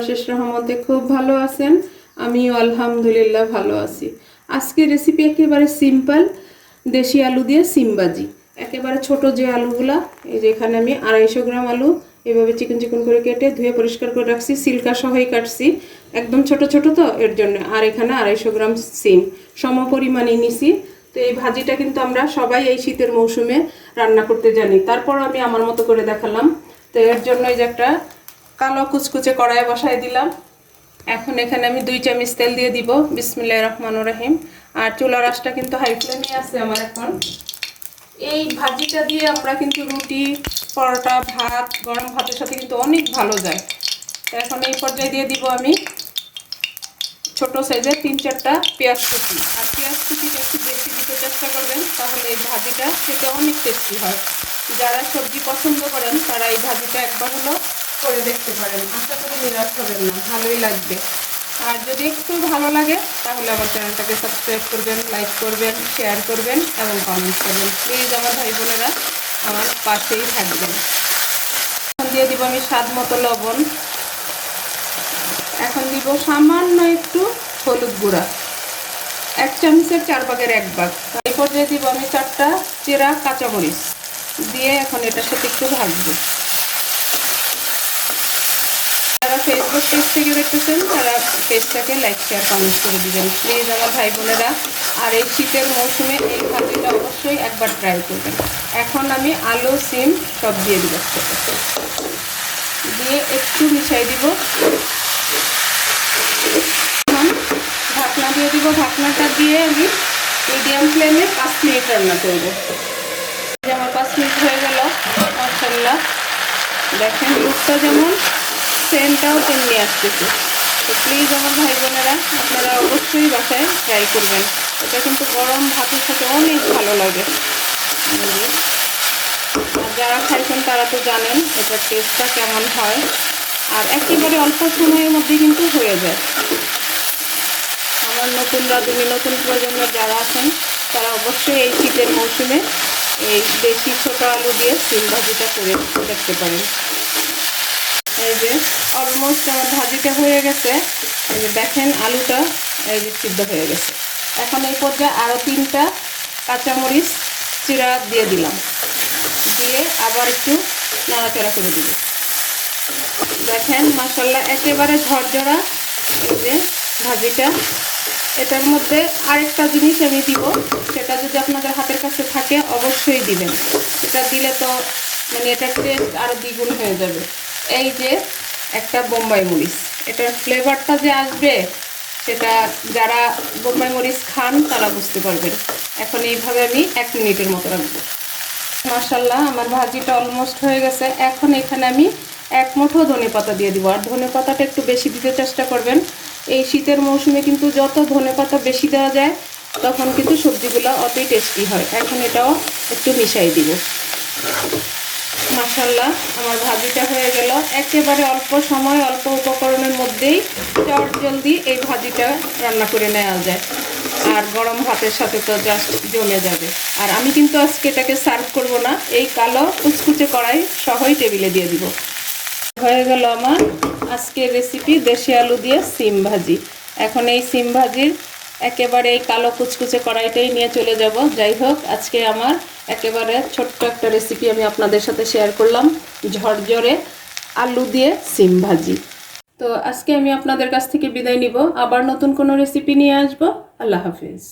অশেষ রহমতে খুব ভালো আছেন। আমিও আলহামদুলিল্লাহ ভালো আছি। আজকের রেসিপি একেবারে সিম্পল, দেশি আলু দিয়ে সিম ভাজি। একেবারে ছোট যে আলুগুলা, এই যে এখানে আমি 250 গ্রাম আলু এভাবে চিকন চিকন করে কেটে ধুয়ে পরিষ্কার করে রাখছি, সিল্কা সহই কাটছি, একদম ছোট ছোট তো এর জন্য। আর এখানে 250 গ্রাম সিম সম পরিমাণে নিছি। তো এই ভাজিটা কিন্তু আমরা সবাই এই শীতের মৌসুমে রান্না করতে জানি, তারপর আমি আমার মতো করে দেখালাম। তো এর জন্য এই যে একটা কালো কুচকুচে কড়াই বসাই দিলাম। এখন এখানে আমি 2 চামচ তেল দিয়ে দিব। বিসমিল্লাহির রহমানির রহিম। আর চুলার আঁচটা কিন্তু হাই ফ্লেমে আছে আমার। এখন এই ভাজিটা দিয়ে আমরা কিন্তু রুটি, পরোটা, ভাত, গরম ভাতের সাথে কিন্তু অনেক ভালো যায়। তো এখন এই পর্যায়ে দিয়ে দিব আমি ছোট সাইজের 3-4টা পেঁয়াজ কুচি। আর পেঁয়াজ কুচিটা একটু বেশি দিতে চেষ্টা করবেন, তাহলে এই ভাজিটা খেতে অনেক টেস্টি হয়। যারা সবজি পছন্দ করেন তারা এই ভাজিটা একবার হলো করে দেখতে পারেন, আশা করি নিরাশ হবেন না, ভালোই লাগবে। আর যদি একটু ভালো লাগে তাহলে আমার চ্যানেলটাকে সাবস্ক্রাইব করবেন, লাইক করবেন, শেয়ার করবেন এবং কমেন্ট করবেন। প্লিজ আমার ভাই বোনেরা আমার পাশেই থাকবেন। এখন দিয়ে দিব আমি স্বাদ মতো লবণ। এখন দিব সামান্য একটু হলুদ গুঁড়া, 1 চামচের 4 ভাগের 1 ভাগ। এই পর্যায়ে দিব আমি 4টা চেরা কাঁচামরিচ দিয়ে এখন এটার সাথে একটু ভাজবো। যারা ফেসবুক পেজ থেকে দেখতেছেন তারা পেজটাকে লাইক, শেয়ার, কমেন্ট করে দিবেন প্লিজ আমার ভাই বোনেরা। আর এই শীতের মৌসুমে এই ভাজিটা অবশ্যই একবার ট্রাই করবেন। এখন আমি আলু, সিম সব দিয়ে দিব, দিয়ে একটু মিশাই দিব। ঢাকনা দিয়ে দিব। ঢাকনাটা দিয়ে আমি মিডিয়াম ফ্লেমে 5 মিনিট রান্না করব। আমার 5 মিনিট হয়ে গেল। মাশাআল্লাহ, দেখেন লুকটা যেমন, সেন্টটাও তেমনি আসতেছে। তো প্লিজ আমার ভাই বোনেরা আপনারা অবশ্যই বাসায় ট্রাই করবেন। এটা কিন্তু গরম ভাতের সাথে অনেক ভালো লাগে। আর যারা খাইছেন তারা তো জানেন এটার টেস্টটা কেমন হয়। আর একেবারে অল্প সময়ের মধ্যে কিন্তু হয়ে যায়। আমার নতুন রাঁধুনি, নতুন প্রজন্মের যারা আছেন তারা অবশ্যই এই শীতের মৌসুমে এই দেশি ছোট আলু দিয়ে সিম ভাজিটা করে দেখতে পারেন। এই যে অলমোস্ট আমার ভাজিটা হয়ে গেছে। এই যে দেখেন আলুটা এই যে সিদ্ধ হয়ে গেছে। এখন এই পর্যায়ে আরও 3টা কাঁচামরিচ চিরা দিয়ে দিলাম, দিয়ে আবার একটু নাড়াচাড়া করে দিব। দেখেন মাশাআল্লাহ একেবারে ঝরঝরা এই যে ভাজিটা। এটার মধ্যে আরেকটা জিনিস আমি দিব, সেটা যদি আপনাদের হাতের কাছে থাকে অবশ্যই দিবেন। এটা দিলে তো মানে এটার টেস্ট আরও দ্বিগুণ হয়ে যাবে। এই যে একটা বোম্বাই মরিচ, এটার ফ্লেভারটা যে আসবে সেটা যারা বোম্বাই মরিচ খান তারা বুঝতে পারবেন। এখন এইভাবে আমি 1 মিনিটের মতো রাখবো। মাশাআল্লাহ আমার ভাজিটা অলমোস্ট হয়ে গেছে। এখন এখানে আমি 1 মুঠো ধনেপাতা দিয়ে দিব। আর ধনেপাতাটা একটু বেশি দিতে চেষ্টা করবেন। এই শীতের মৌসুমে কিন্তু যত ধনেপাতা বেশি দেওয়া যায় তখন কিন্তু সবজিগুলো অতই টেস্টি হয়। এখন এটাও একটু মিশাই দিব। মাশাআল্লাহ আমার ভাজিটা হয়ে গেল। একেবারে অল্প সময়, অল্প উপকরণের মধ্যেই জলদি এই ভাজিটা রান্না করে নেওয়া যায়। আর গরম ভাতের সাথে তো জাস্ট জমে যাবে। আর আমি কিন্তু আজকে এটাকে সার্ভ করব না, এই কালো কুচকুচে কড়াই সহই টেবিলে দিয়ে দিব। হয়ে গেল আমার আজকের রেসিপি দেশি আলু দিয়ে সিম ভাজি। এখন এই সিম ভাজির একেবারে এই কালো কুচকুচে কড়াইটাই নিয়ে চলে যাব। যাই হোক, আজকে আমার একেবারে ছোট্ট একটা রেসিপি আমি আপনাদের সাথে শেয়ার করলাম, ঝরঝরে আলু দিয়ে সিম ভাজি। তো আজকে আমি আপনাদের কাছ থেকে বিদায় নিব, আবার নতুন কোনো রেসিপি নিয়ে আসবো। আল্লাহ হাফিজ।